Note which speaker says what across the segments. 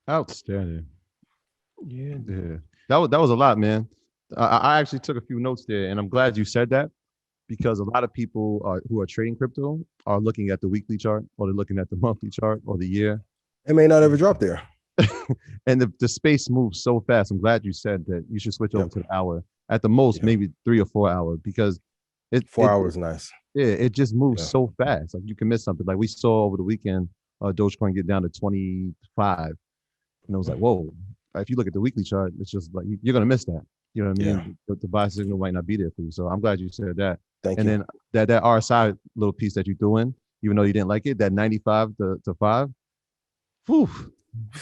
Speaker 1: Outstanding.
Speaker 2: Yeah.
Speaker 1: Yeah, that was a lot, man. I actually took a few notes there, and I'm glad you said that because a lot of people who are trading crypto are looking at the weekly chart, or they're looking at the monthly chart, or the year.
Speaker 3: It may not ever drop there.
Speaker 1: And the space moves so fast. I'm glad you said that you should switch over
Speaker 3: Yep.
Speaker 1: to the hour. At the most,
Speaker 3: Yeah.
Speaker 1: maybe 3 or 4 hours, because it
Speaker 3: Four
Speaker 1: it
Speaker 3: hours, nice.
Speaker 1: yeah, it just moves
Speaker 3: Yeah.
Speaker 1: so fast. Like you can miss something. Like we saw over the weekend, Dogecoin get down to 25, and it was like, whoa. If you look at the weekly chart, it's just like you're gonna miss that. You know what I
Speaker 3: Yeah.
Speaker 1: mean? The buy signal might not be there for you. So I'm glad you said that.
Speaker 3: Thank
Speaker 1: And
Speaker 3: you.
Speaker 1: then that RSI little piece that you threw in, even though you didn't like it, that 95 to 5, whew,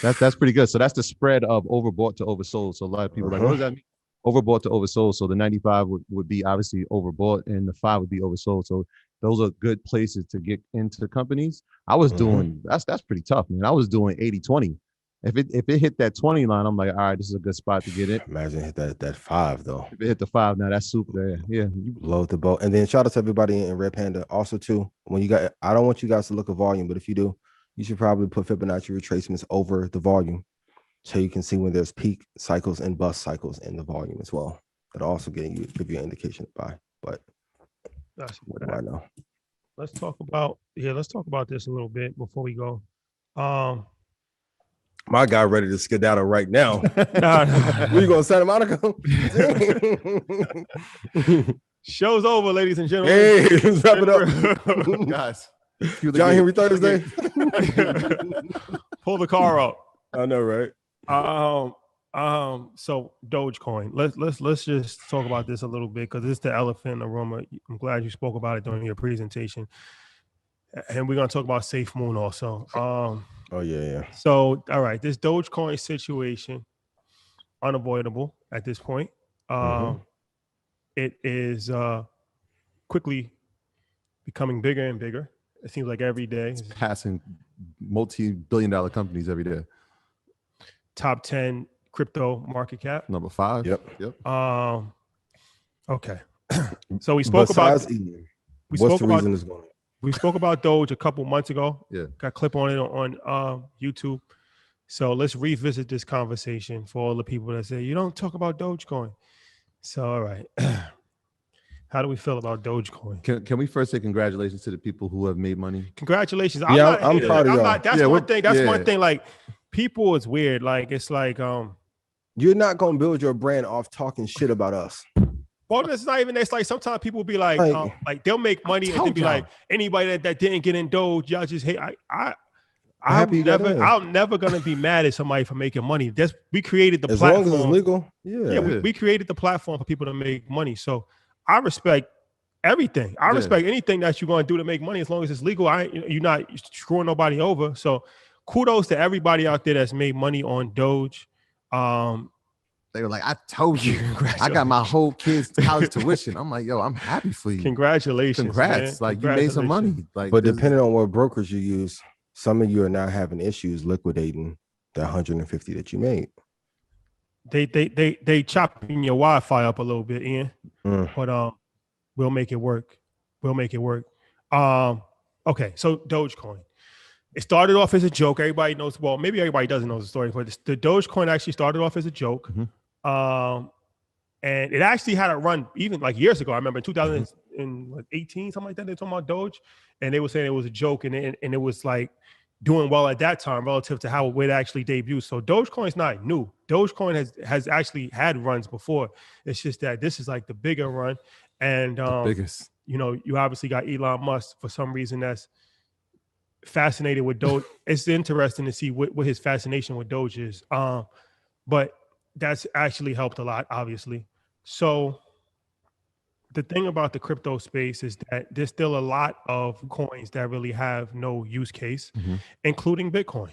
Speaker 1: that's pretty good. So that's the spread of overbought to oversold. So a lot of people are like, what
Speaker 3: Uh-huh.
Speaker 1: does that mean? Overbought to oversold. So the 95 would be obviously overbought, and the 5 would be oversold. So those are good places to get into companies. I was
Speaker 3: Uh-huh.
Speaker 1: doing that's pretty tough, man. I was doing 80-20. If it hit that 20 line, I'm like, all right, this is a good spot to get in.
Speaker 3: Imagine hit that 5 though.
Speaker 1: If it hit the 5, now that's super. Yeah.
Speaker 3: Load the boat. And then shout out to everybody in Red Panda. Also, too, when you got I don't want you guys to look at volume, but if you do, you should probably put Fibonacci retracements over the volume so you can see when there's peak cycles and bust cycles in the volume as well. That'll also give you an indication to buy. But
Speaker 2: That's
Speaker 3: what do I know?
Speaker 2: let's talk about this a little bit before we go. Um,
Speaker 3: My guy ready to skedaddle right now.
Speaker 2: nah,
Speaker 3: Where you going, Santa Monica?
Speaker 2: show's over, ladies and gentlemen.
Speaker 3: Hey, let's wrap it up.
Speaker 1: Guys,
Speaker 3: John Henry Thursday.
Speaker 2: Pull the car up.
Speaker 3: I know, right?
Speaker 2: So Dogecoin. Let's just talk about this a little bit because it's the elephant in the room. I'm glad you spoke about it during your presentation, and we're gonna talk about Safe Moon also.
Speaker 3: Oh yeah.
Speaker 2: So all right, this Dogecoin situation unavoidable at this point. It is quickly becoming bigger and bigger. It seems like every day.
Speaker 1: It's passing multi-billion-dollar companies every day.
Speaker 2: Top 10 crypto market cap.
Speaker 1: Number 5.
Speaker 3: Yep.
Speaker 2: Okay. So we spoke about
Speaker 3: what's the reason it's going?
Speaker 2: We spoke about Doge a couple months ago.
Speaker 1: Yeah.
Speaker 2: Got a clip on it on YouTube. So let's revisit this conversation for all the people that say you don't talk about Dogecoin. So all right. How do we feel about Dogecoin?
Speaker 1: Can we first say congratulations to the people who have made money?
Speaker 2: Congratulations.
Speaker 3: Yeah, I'm proud of y'all.
Speaker 2: That's one thing. That's one thing. Like people is weird. Like it's like
Speaker 3: you're not gonna build your brand off talking shit about us.
Speaker 2: Well, it's not even. It's like sometimes people will be like they'll make money and then be like, anybody that didn't get in Doge, y'all just hate. I'm never gonna be mad at somebody for making money. We created the platform.
Speaker 3: As long as it's legal.
Speaker 2: Yeah. We created the platform for people to make money. So I respect everything. I respect anything that you're going to do to make money as long as it's legal. You're not screwing nobody over. So kudos to everybody out there that's made money on Doge.
Speaker 1: They were like, I told you, I got my whole kid's college tuition. I'm like, yo, I'm happy for you.
Speaker 2: Congratulations.
Speaker 1: Congrats.
Speaker 2: Man.
Speaker 1: Like you made some money. Like,
Speaker 3: but depending on what brokers you use, some of you are now having issues liquidating the 150 that you made.
Speaker 2: They chopping your Wi-Fi up a little bit, Ian. But we'll make it work. Okay, so Dogecoin. It started off as a joke. Everybody knows. Well, maybe everybody doesn't know the story, but the Dogecoin actually started off as a joke. And it actually had a run even like years ago. I remember in 2018, something like that. They were talking about Doge, and they were saying it was a joke, and it was like doing well at that time relative to how it actually debuted. So Dogecoin is not new. Dogecoin has actually had runs before. It's just that this is like the bigger run, and
Speaker 1: the biggest.
Speaker 2: You know, you obviously got Elon Musk for some reason that's fascinated with Doge. It's interesting to see what his fascination with Doge is. But that's actually helped a lot, obviously. So the thing about the crypto space is that there's still a lot of coins that really have no use case, including Bitcoin.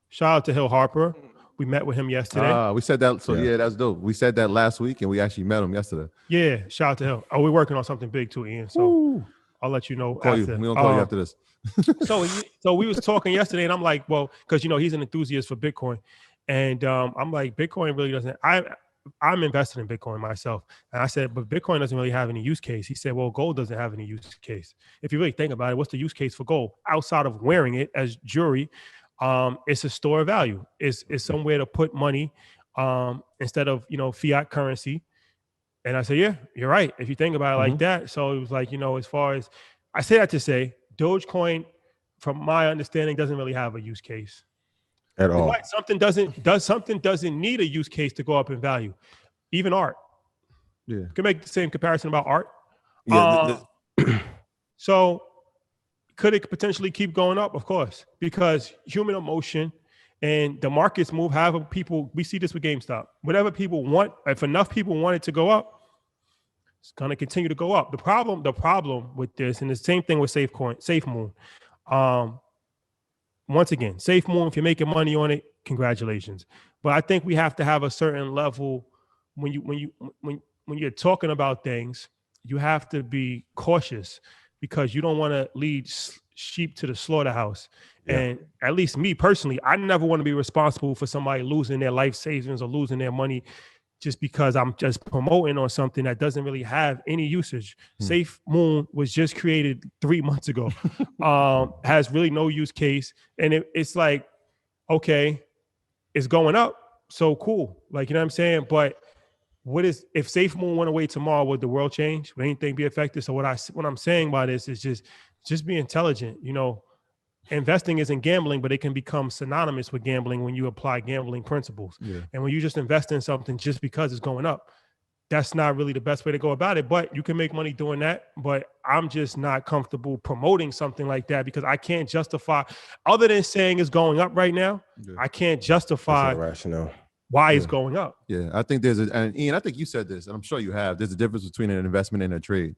Speaker 2: Shout out to Hill Harper. We met with him yesterday.
Speaker 1: We said that. So yeah, that's dope. We said that last week and we actually met him yesterday.
Speaker 2: Yeah, shout out to Hill. Oh, we're working on something big too, Ian. So I'll let you know.
Speaker 1: We're gonna call you after this.
Speaker 2: So we was talking yesterday and I'm like, well, because he's an enthusiast for Bitcoin. And I'm like, Bitcoin really doesn't. I'm invested in Bitcoin myself. And I said, but Bitcoin doesn't really have any use case. He said, well, gold doesn't have any use case. If you really think about it, what's the use case for gold outside of wearing it as jewelry? It's a store of value. It's somewhere to put money instead of, fiat currency. And I said, yeah, you're right. If you think about it like that. So it was like, as far as I say that to say, Dogecoin, from my understanding, doesn't really have a use case
Speaker 3: at all.
Speaker 2: But something doesn't need a use case to go up in value. Even art.
Speaker 1: Yeah.
Speaker 2: You can make the same comparison about art.
Speaker 3: Yeah.
Speaker 2: So could it potentially keep going up? Of course, because human emotion and the markets move. However, people, we see this with GameStop. Whatever people want, if enough people want it to go up, it's going to continue to go up. The problem with this, and the same thing with SafeMoon. Once again, SafeMoon, if you're making money on it, congratulations. But I think we have to have a certain level when you're talking about things. You have to be cautious because you don't want to lead sheep to the slaughterhouse. Yeah. And at least me personally, I never want to be responsible for somebody losing their life savings or losing their money just because I'm just promoting on something that doesn't really have any usage. SafeMoon was just created 3 months ago, has really no use case. And it's like, okay, it's going up. So cool. Like, you know what I'm saying? But if SafeMoon went away tomorrow, would the world change? Would anything be affected? So what I'm saying by this is just be intelligent. Investing isn't gambling, but it can become synonymous with gambling when you apply gambling principles. Yeah. And when you just invest in something just because it's going up, that's not really the best way to go about it. But you can make money doing that. But I'm just not comfortable promoting something like that because I can't justify, other than saying it's going up right now, I can't justify
Speaker 3: rationale
Speaker 2: why it's going up.
Speaker 1: Yeah, I think and Ian, I think you said this, and I'm sure you have. There's a difference between an investment and a trade.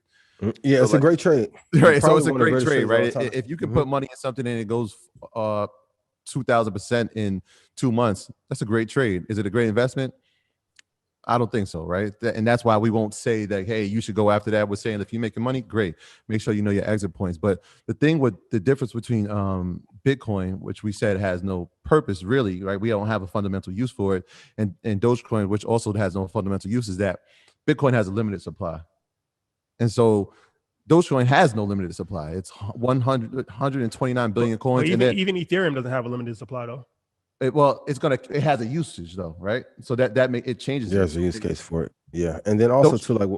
Speaker 3: Yeah, it's a great trade.
Speaker 1: Right, so it's a great trade, right? If you can put money in something and it goes 2,000% in 2 months, that's a great trade. Is it a great investment? I don't think so, right? And that's why we won't say that, hey, you should go after that. We're saying if you're making money, great. Make sure you know your exit points. But the thing with the difference between Bitcoin, which we said has no purpose really, right? We don't have a fundamental use for it. And Dogecoin, which also has no fundamental use, is that Bitcoin has a limited supply. And so Dogecoin has no limited supply. It's 129 billion coins.
Speaker 2: Even Ethereum doesn't have a limited supply though.
Speaker 1: It has a usage though, right? So that it changes.
Speaker 3: There's a use case for it. Yeah. And then also too, like,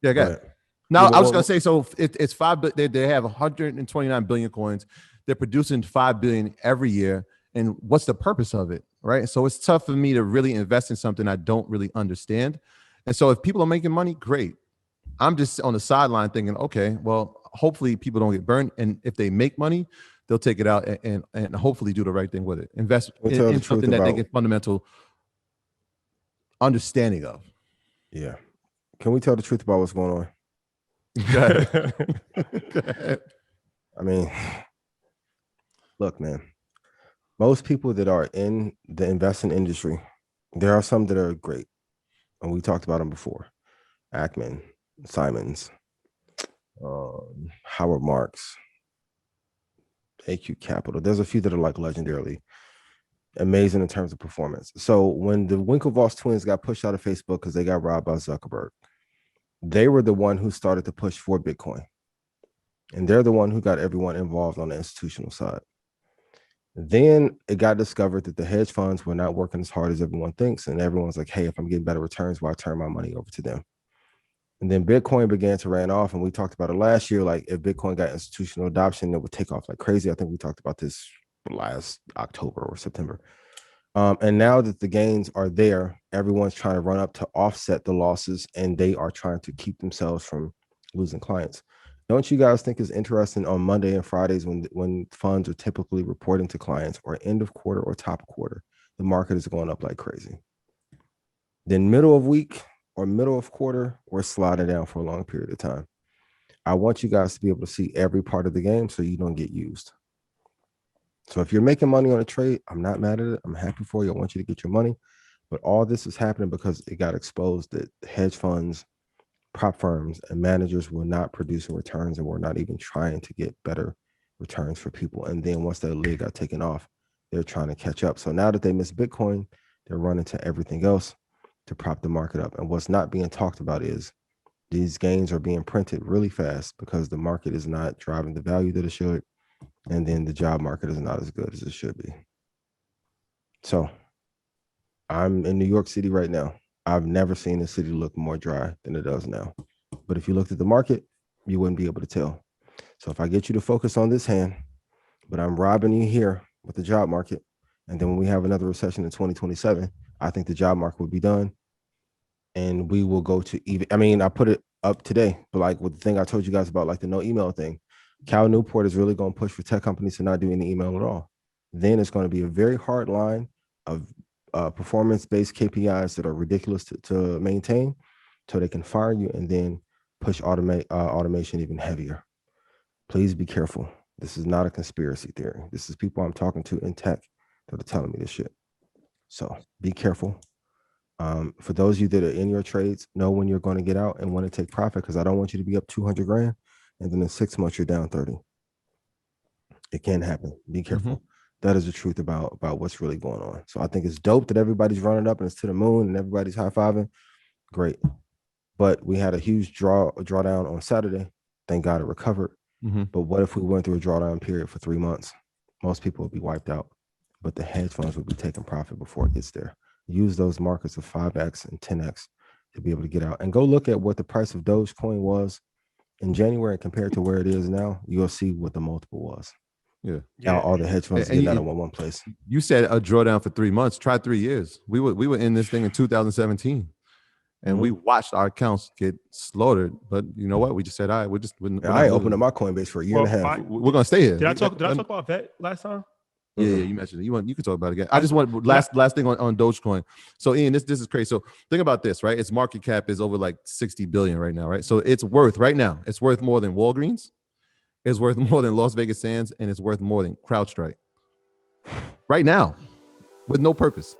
Speaker 1: yeah, go ahead. Now I was gonna say, so it's 5, they have 129 billion coins. They're producing 5 billion every year. And what's the purpose of it? Right. So it's tough for me to really invest in something I don't really understand. And so if people are making money, great. I'm just on the sideline thinking, okay, well, hopefully people don't get burned. And if they make money, they'll take it out and hopefully do the right thing with it. Invest in something that they get fundamental understanding of.
Speaker 3: Yeah. Can we tell the truth about what's going on?
Speaker 1: Go ahead.
Speaker 3: I mean, look, man, most people that are in the investing industry, there are some that are great. And we talked about them before. Ackman, Simons, Howard Marks, AQ Capital. There's a few that are like legendarily amazing in terms of performance. So when the Winklevoss twins got pushed out of Facebook because they got robbed by Zuckerberg, they were the one who started to push for Bitcoin. And they're the one who got everyone involved on the institutional side. Then it got discovered that the hedge funds were not working as hard as everyone thinks. And everyone's like, hey, if I'm getting better returns, why turn my money over to them? And then Bitcoin began to ran off. And we talked about it last year. Like if Bitcoin got institutional adoption, it would take off like crazy. I think we talked about this last October or September. And now that the gains are there, everyone's trying to run up to offset the losses, and they are trying to keep themselves from losing clients. Don't you guys think it's interesting on Monday and Fridays when funds are typically reporting to clients, or end of quarter or top quarter, the market is going up like crazy. Then middle of week or middle of quarter, we're sliding down for a long period of time. I want you guys to be able to see every part of the game so you don't get used. So if you're making money on a trade, I'm not mad at it. I'm happy for you. I want you to get your money. But all this is happening because it got exposed that hedge funds, prop firms, and managers were not producing returns and were not even trying to get better returns for people. And then once that lid got taken off, they're trying to catch up. So now that they miss Bitcoin, they're running to everything else to prop the market up. And what's not being talked about is these gains are being printed really fast because the market is not driving the value that it should. And then the job market is not as good as it should be. So I'm in New York City right now. I've never seen the city look more dry than it does now. But if you looked at the market, you wouldn't be able to tell. So if I get you to focus on this hand, but I'm robbing you here with the job market, and then when we have another recession in 2027, I think the job market will be done. And we will go to even, I mean, I put it up today, but like with the thing I told you guys about, like the no email thing, Cal Newport is really going to push for tech companies to not do any email at all. Then it's going to be a very hard line of performance-based KPIs that are ridiculous to maintain, so they can fire you and then push automation even heavier. Please be careful. This is not a conspiracy theory. This is people I'm talking to in tech that are telling me this shit. So be careful. For those of you that are in your trades, know when you're going to get out and when to take profit, because I don't want you to be up 200 grand and then in 6 months you're down 30. It can happen. Be careful. That is the truth about what's really going on. So I think it's dope that everybody's running up and it's to the moon and everybody's high-fiving. Great. But we had a huge drawdown on Saturday. Thank God it recovered. But what if we went through a drawdown period for 3 months? Most people would be wiped out, but the hedge funds would be taking profit before it gets there. Use those markers of 5x and 10x to be able to get out. And go look at what the price of Dogecoin was in January compared to where it is now. You'll see what the multiple was.
Speaker 2: Yeah.
Speaker 3: All the hedge funds getting out of one place.
Speaker 1: You said a drawdown for 3 months. Try 3 years. We were in this thing in 2017. And we watched our accounts get slaughtered, but you know what? We just said, all right,
Speaker 3: I opened up my Coinbase for a year and a half.
Speaker 1: We're gonna stay here.
Speaker 2: Did I talk about that last time?
Speaker 1: Yeah, you mentioned it. You can talk about it again. I just want last thing on Dogecoin. So Ian, this is crazy. So think about this, right? Its market cap is over like 60 billion right now, right? So it's worth right now. It's worth more than Walgreens. It's worth more than Las Vegas Sands, and it's worth more than CrowdStrike. Right now, with no purpose.